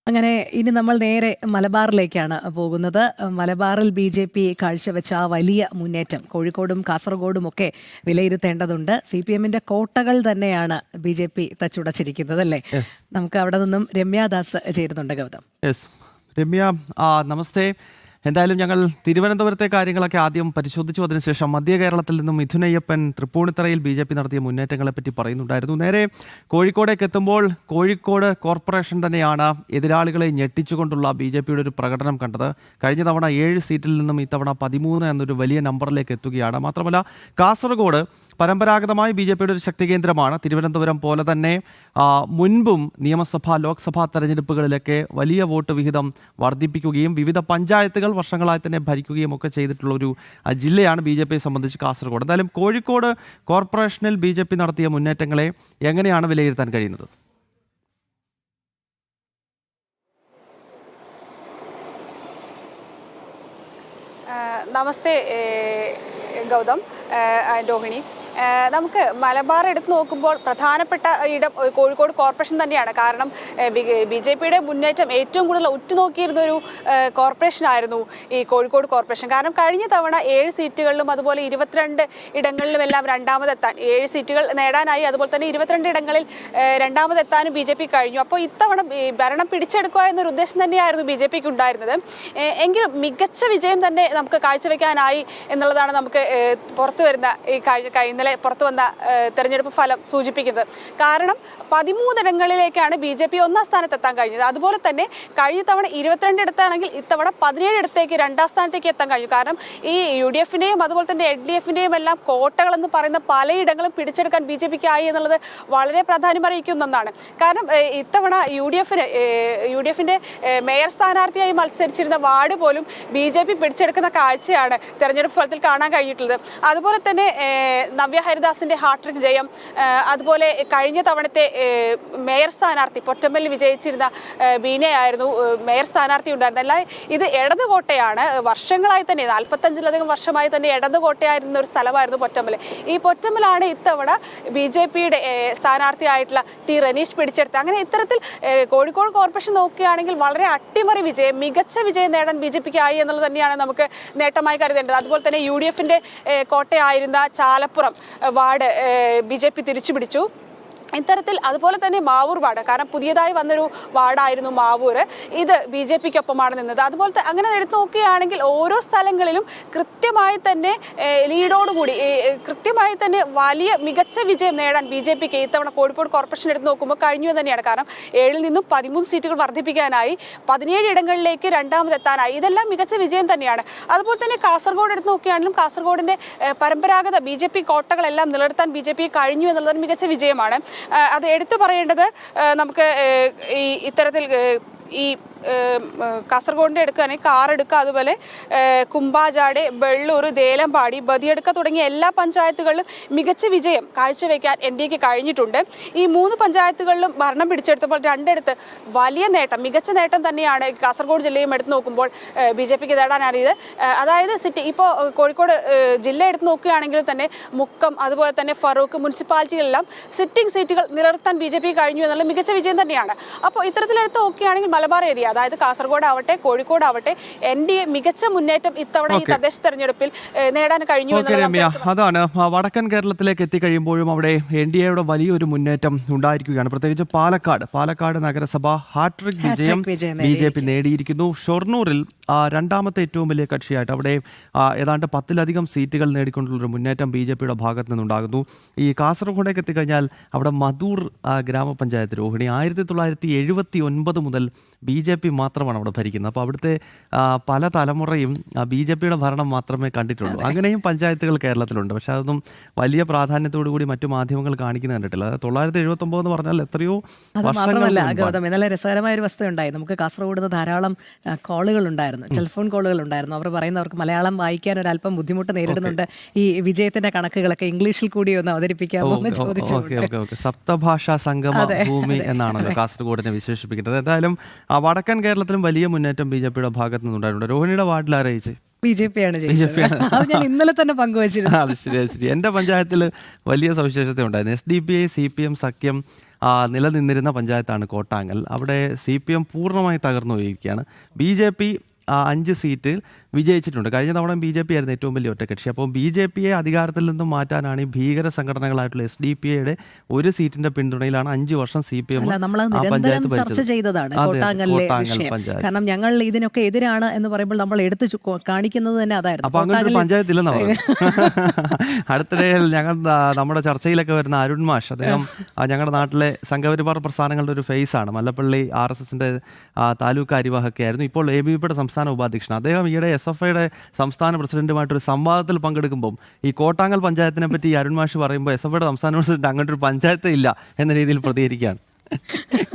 അങ്ങനെ ഇനി നമ്മൾ നേരെ മലബാറിലേക്കാണ് പോകുന്നത്. മലബാറിൽ ബി.ജെ.പി. കാഴ്ചവെച്ച ആ വലിയ മുന്നേറ്റം കോഴിക്കോടും കാസർഗോഡും ഒക്കെ വിലയിരുത്തേണ്ടതുണ്ട്. CPM-ന്റെ കോട്ടകൾ തന്നെയാണ് ബി.ജെ.പി. തച്ചുടച്ചിരിക്കുന്നത്, അല്ലേ? നമുക്ക് അവിടെ നിന്നും രമ്യാദാസ് ചേരുന്നുണ്ട്. ഗൗതം, രമ്യ, നമസ്തേ. എന്തായാലും ഞങ്ങൾ തിരുവനന്തപുരത്തെ കാര്യങ്ങളൊക്കെ ആദ്യം പരിശോധിച്ചു. അതിനുശേഷം മധ്യ കേരളത്തിൽ നിന്നും മിഥുനയ്യപ്പൻ തൃപ്പൂണിത്തറയിൽ BJP നടത്തിയ മുന്നേറ്റങ്ങളെപ്പറ്റി പറയുന്നുണ്ടായിരുന്നു. നേരെ കോഴിക്കോടേക്ക് എത്തുമ്പോൾ കോഴിക്കോട് കോർപ്പറേഷൻ തന്നെയാണ് എതിരാളികളെ ഞെട്ടിച്ചുകൊണ്ടുള്ള BJP-യുടെ ഒരു പ്രകടനം കണ്ടത്. കഴിഞ്ഞ തവണ 7 സീറ്റിൽ നിന്നും ഇത്തവണ 13 എന്നൊരു വലിയ നമ്പറിലേക്ക് എത്തുകയാണ്. മാത്രമല്ല കാസർഗോഡ് പരമ്പരാഗതമായി BJP-യുടെ ഒരു ശക്തി കേന്ദ്രമാണ്. തിരുവനന്തപുരം പോലെ തന്നെ മുൻപും നിയമസഭാ ലോക്സഭാ തെരഞ്ഞെടുപ്പുകളിലൊക്കെ വലിയ വോട്ട് വിഹിതം വർദ്ധിപ്പിക്കുകയും വിവിധ പഞ്ചായത്തുകൾ വർഷങ്ങളായി തന്നെ ഭരിക്കുകയും ഒക്കെ ചെയ്തിട്ടുള്ള ഒരു ജില്ലയാണ് BJP-യെ സംബന്ധിച്ച് കാസർഗോഡ്. എന്തായാലും കോഴിക്കോട് കോർപ്പറേഷനിൽ BJP നടത്തിയ മുന്നേറ്റങ്ങളെ എങ്ങനെയാണ് വിലയിരുത്താൻ കഴിയുന്നത്? നമസ്തേ ഗൗതം, രോഹിണി. നമുക്ക് മലബാർ എടുത്ത് നോക്കുമ്പോൾ പ്രധാനപ്പെട്ട ഇടം കോഴിക്കോട് കോർപ്പറേഷൻ തന്നെയാണ്. കാരണം BJP-യുടെ മുന്നേറ്റം ഏറ്റവും കൂടുതൽ ഉറ്റുനോക്കിയിരുന്ന ഒരു കോർപ്പറേഷനായിരുന്നു ഈ കോഴിക്കോട് കോർപ്പറേഷൻ. കാരണം കഴിഞ്ഞ തവണ 7 സീറ്റുകളിലും അതുപോലെ 22 ഇടങ്ങളിലുമെല്ലാം രണ്ടാമതെത്താൻ 7 സീറ്റുകൾ നേടാനായി. അതുപോലെ തന്നെ 22 ഇടങ്ങളിൽ രണ്ടാമതെത്താനും BJP കഴിഞ്ഞു. അപ്പോൾ ഇത്തവണ ഭരണം പിടിച്ചെടുക്കുക എന്നൊരു ഉദ്ദേശം തന്നെയായിരുന്നു BJP-ക്ക് ഉണ്ടായിരുന്നത്. എങ്കിലും മികച്ച വിജയം തന്നെ നമുക്ക് കാഴ്ചവെക്കാനായി എന്നുള്ളതാണ് നമുക്ക് പുറത്തു വരുന്ന ഈ ഇന്നലെ പുറത്തു വന്ന തെരഞ്ഞെടുപ്പ് ഫലം സൂചിപ്പിക്കുന്നത്. കാരണം 13 ഇടങ്ങളിലേക്കാണ് BJP ഒന്നാം സ്ഥാനത്തെത്താൻ കഴിഞ്ഞത്. അതുപോലെ തന്നെ കഴിഞ്ഞ തവണ 22 ഇടത്താണെങ്കിൽ ഇത്തവണ 17 ഇടത്തേക്ക് രണ്ടാം സ്ഥാനത്തേക്ക് എത്താൻ കഴിഞ്ഞു. കാരണം ഈ UDF-ന്റെയും അതുപോലെ തന്നെ LDF-ന്റെയും എല്ലാം കോട്ടകളെന്ന് പറയുന്ന പലയിടങ്ങളും പിടിച്ചെടുക്കാൻ BJP-ക്ക് ആയി എന്നുള്ളത് വളരെ പ്രാധാന്യം അറിയിക്കുന്ന ഒന്നാണ്. കാരണം ഇത്തവണ UDF-ന്റെ മേയർ സ്ഥാനാർത്ഥിയായി മത്സരിച്ചിരുന്ന വാർഡ് പോലും BJP പിടിച്ചെടുക്കുന്ന കാഴ്ചയാണ് തെരഞ്ഞെടുപ്പ് ഫലത്തിൽ കാണാൻ കഴിഞ്ഞിട്ടുള്ളത്. അതുപോലെ തന്നെ നവ്യ ഹരിദാസിന്റെ ഹാട്രിക് ജയം, അതുപോലെ കഴിഞ്ഞ തവണത്തെ മേയർ സ്ഥാനാർത്ഥി പൊറ്റമ്മലിൽ വിജയിച്ചിരുന്ന ബീനയായിരുന്നു മേയർ സ്ഥാനാർത്ഥി ഉണ്ടായിരുന്നത്. അല്ല, ഇത് ഇടതുകോട്ടയാണ്. വർഷങ്ങളായി തന്നെ 45-ലധികം വർഷമായി തന്നെ ഇടതുകോട്ടയായിരുന്ന ഒരു സ്ഥലമായിരുന്നു പൊറ്റമ്മൽ. ഈ പൊറ്റമ്മലാണ് ഇത്തവണ BJP-യുടെ സ്ഥാനാർത്ഥിയായിട്ടുള്ള T. റനീഷ് പിടിച്ചെടുത്തത്. അങ്ങനെ ഇത്തരത്തിൽ കോഴിക്കോട് കോർപ്പറേഷൻ നോക്കുകയാണെങ്കിൽ വളരെ അട്ടിമറി വിജയം, മികച്ച വിജയം നേടാൻ BJP-ക്ക് ആയി എന്നുള്ളത് തന്നെയാണ് നമുക്ക് നേട്ടമായി കരുതേണ്ടത്. അതുപോലെ തന്നെ UDF-ന്റെ കോട്ടയായിരുന്ന ചാലപ്പുറം വാർഡ് BJP തിരിച്ചുപിടിച്ചു. ഇത്തരത്തിൽ അതുപോലെ തന്നെ മാവൂർ വാർഡ്, കാരണം പുതിയതായി വന്നൊരു വാർഡായിരുന്നു മാവൂർ, ഇത് BJP-ക്കൊപ്പമാണ് നിന്നത്. അതുപോലെ അങ്ങനെ എടുത്തു നോക്കുകയാണെങ്കിൽ ഓരോ സ്ഥലങ്ങളിലും കൃത്യമായി തന്നെ ലീഡോടുകൂടി കൃത്യമായി തന്നെ വലിയ മികച്ച വിജയം നേടാൻ BJP-ക്ക് ഇത്തവണ കോഴിക്കോട് കോർപ്പറേഷൻ എടുത്ത് നോക്കുമ്പോൾ കഴിഞ്ഞു എന്ന് തന്നെയാണ്. കാരണം 7-ൽ നിന്നും 13 സീറ്റുകൾ വർദ്ധിപ്പിക്കാനായി, 17 ഇടങ്ങളിലേക്ക് രണ്ടാമതെത്താനായി. ഇതെല്ലാം മികച്ച വിജയം തന്നെയാണ്. അതുപോലെ തന്നെ കാസർഗോഡ് എടുത്ത് നോക്കുകയാണെങ്കിലും കാസർഗോഡിന്റെ പരമ്പരാഗത BJP കോട്ടകളെല്ലാം നിലനിർത്താൻ BJP കഴിഞ്ഞു എന്നുള്ളത് മികച്ച വിജയമാണ്. അത് എടുത്തു പറയേണ്ടത് നമുക്ക് ഇത്തരത്തിൽ ഈ കാസർഗോഡിൻ്റെ എടുക്കുകയാണെങ്കിൽ കാറെടുക്കുക, അതുപോലെ കുമ്പാജാട്, വെള്ളൂർ, ദേലമ്പാടി, ബദിയെടുക്ക തുടങ്ങിയ എല്ലാ പഞ്ചായത്തുകളിലും മികച്ച വിജയം കാഴ്ചവെക്കാൻ NDAക്ക് കഴിഞ്ഞിട്ടുണ്ട്. ഈ 3 പഞ്ചായത്തുകളിലും ഭരണം പിടിച്ചെടുത്തപ്പോൾ 2 വലിയ നേട്ടം, മികച്ച നേട്ടം തന്നെയാണ് കാസർഗോഡ് ജില്ലയും എടുത്ത് നോക്കുമ്പോൾ BJP-ക്ക് നേടാനായത്. അതായത് ഇപ്പോൾ കോഴിക്കോട് ജില്ല എടുത്ത് നോക്കുകയാണെങ്കിൽ തന്നെ മുക്കം, അതുപോലെ തന്നെ ഫറൂഖ് മുനിസിപ്പാലിറ്റികളെല്ലാം സിറ്റിംഗ് സീറ്റുകൾ നിലനിർത്താൻ BJP കഴിഞ്ഞു എന്നുള്ള മികച്ച വിജയം തന്നെയാണ്. അപ്പോൾ ഇത്തരത്തിലെടുത്ത് നോക്കുകയാണെങ്കിൽ മലബാർ ഏരിയ, അതായത് കാസർഗോഡ് ആവട്ടെ കോഴിക്കോട് ആവട്ടെ NDA മികച്ച മുന്നേറ്റം ഇത്തവണ ഈ തദ്ദേശ തെരഞ്ഞെടുപ്പിൽ നേടാൻ കഴിഞ്ഞു. അതാണ് വടക്കൻ കേരളത്തിലേക്ക് എത്തിക്കഴിയുമ്പോഴും അവിടെ NDAയുടെ വലിയൊരു മുന്നേറ്റം ഉണ്ടായിരിക്കുകയാണ്. പ്രത്യേകിച്ച് പാലക്കാട് നഗരസഭ ഹാട്രിക് വിജയം BJP നേടിയിരിക്കുന്നു. ഷൊർണൂറിൽ രണ്ടാമത്തെ ഏറ്റവും വലിയ കക്ഷിയായിട്ട് അവിടെ ഏതാണ്ട് 10-ലധികം സീറ്റുകൾ നേടിക്കൊണ്ടുള്ളൊരു മുന്നേറ്റം BJPയുടെ ഭാഗത്ത് നിന്നുണ്ടാകുന്നു. ഈ കാസർഗോഡേക്ക് എത്തിക്കഴിഞ്ഞാൽ അവിടെ മധൂർ ഗ്രാമപഞ്ചായത്ത്, രോഹിണി, 1979 മുതൽ BJP മാത്രമാണ് അവിടെ ഭരിക്കുന്നത്. അപ്പോൾ അവിടുത്തെ പല തലമുറയും BJPയുടെ ഭരണം മാത്രമേ കണ്ടിട്ടുള്ളൂ. അങ്ങനെയും പഞ്ചായത്തുകൾ കേരളത്തിലുണ്ട്. പക്ഷെ അതൊന്നും വലിയ പ്രാധാന്യത്തോടു കൂടി മറ്റു മാധ്യമങ്ങൾ കാണിക്കുന്നത് കണ്ടിട്ടില്ല. 1979 എന്ന് പറഞ്ഞാൽ എത്രയോ വർഷങ്ങൾ. ഇന്നലെ രസകരമായ ഒരു വസ്തു ഉണ്ടായി. നമുക്ക് കാസർഗോഡ് നിന്ന് ധാരാളം കോളുകൾ ഉണ്ടായിരുന്നു, ടെലിഫോൺ കോളുകൾ ഉണ്ടായിരുന്നു. അവർ പറയുന്നവർക്ക് മലയാളം വായിക്കാൻ ഒരല്പം ബുദ്ധിമുട്ട് നേരിടുന്നുണ്ട്. ഈ വിജയത്തിന്റെ കണക്കുകളൊക്കെ ഇംഗ്ലീഷിൽ കൂടി ഒന്ന് അവതരിപ്പിക്കാമോ എന്ന് ചോദിച്ചു. സപ്തഭാഷാ സംഗമ ഭൂമി എന്നാണല്ലോ കാസർഗോഡിനെ വിശേഷിപ്പിക്കുന്നത്. എന്തായാലും വടക്കൻ കേരളത്തിലും വലിയ മുന്നേറ്റം BJPയുടെ ഭാഗത്ത് നിന്നുണ്ടായിട്ടുണ്ട്. രോഹിണിയുടെ വാർഡിൽ ആരയിച്ച് BJP ആണ് ജയിച്ചത്. അത് ഞാൻ ഇന്നലെ തന്നെ പങ്കുവച്ചിരുന്നു. അത് ശരി, അത് ശരി. എൻ്റെ പഞ്ചായത്തിൽ വലിയ സവിശേഷത ഉണ്ടായിരുന്നു. SDPI CPM സഖ്യം നിലനിന്നിരുന്ന പഞ്ചായത്താണ് കോട്ടാങ്ങൽ. അവിടെ CPM പൂർണ്ണമായി തകർന്നു പോയിരിക്കുകയാണ്. BJP 5 സീറ്റ് വിജയിച്ചിട്ടുണ്ട്. കഴിഞ്ഞ തവണ BJP ആയിരുന്നു ഏറ്റവും വലിയ ഒറ്റക്കക്ഷി. അപ്പോൾ BJPയെ അധികാരത്തിൽ നിന്നും മാറ്റാനാണ് ഈ ഭീകര സംഘടനകളായിട്ടുള്ള SDPIയുടെ 1 സീറ്റിന്റെ പിന്തുണയിലാണ് 5 വർഷം CPM നമ്മളത് ആ പഞ്ചായത്ത് നിരന്തരം ചർച്ച ഭരിച്ചത്. ചെയ്തതാണ് അതെ, കോട്ടാങ്ങലിലെ കോട്ടാങ്ങൽ വിഷയം. പഞ്ചായത്ത്. കാരണം ഞങ്ങൾ ഇതിനൊക്കെ എതിരാണ് എന്ന് പറയുമ്പോൾ നമ്മൾ എടുത്ത് കാണിക്കുന്നത് തന്നെ അതായിരുന്നു. അപ്പൊ അങ്ങനെ ഒരു പഞ്ചായത്തില്ലെന്നാ പറയുന്നത്. അടുത്തിടെ ഞങ്ങൾ നമ്മുടെ ചർച്ചയിലൊക്കെ വരുന്ന അരുൺ മാഷ്, അദ്ദേഹം ഞങ്ങളുടെ നാട്ടിലെ സംഘപരിവാർ പ്രസ്ഥാനങ്ങളുടെ ഒരു ഫേസ് ആണ്. മല്ലപ്പള്ളി RSSന്റെ താലൂക്ക് കാര്യവാഹൊക്കെ ആയിരുന്നു. ഇപ്പോൾ ABVPയുടെ സംസ്ഥാന ഉപാധ്യക്ഷൻ. അദ്ദേഹം ഈയിടെ SFIയുടെ സംസ്ഥാന പ്രസിഡന്റുമായിട്ടൊരു സംവാദത്തിൽ പങ്കെടുക്കുമ്പോൾ ഈ കോട്ടാങ്ങൽ പഞ്ചായത്തിനെ പറ്റി അരുൺ മാഷ് പറയുമ്പോൾ SFIയുടെ സംസ്ഥാന പ്രസിഡന്റ് അങ്ങോട്ടൊരു പഞ്ചായത്ത് ഇല്ല എന്ന രീതിയിൽ പ്രതികരിക്കുകയാണ്.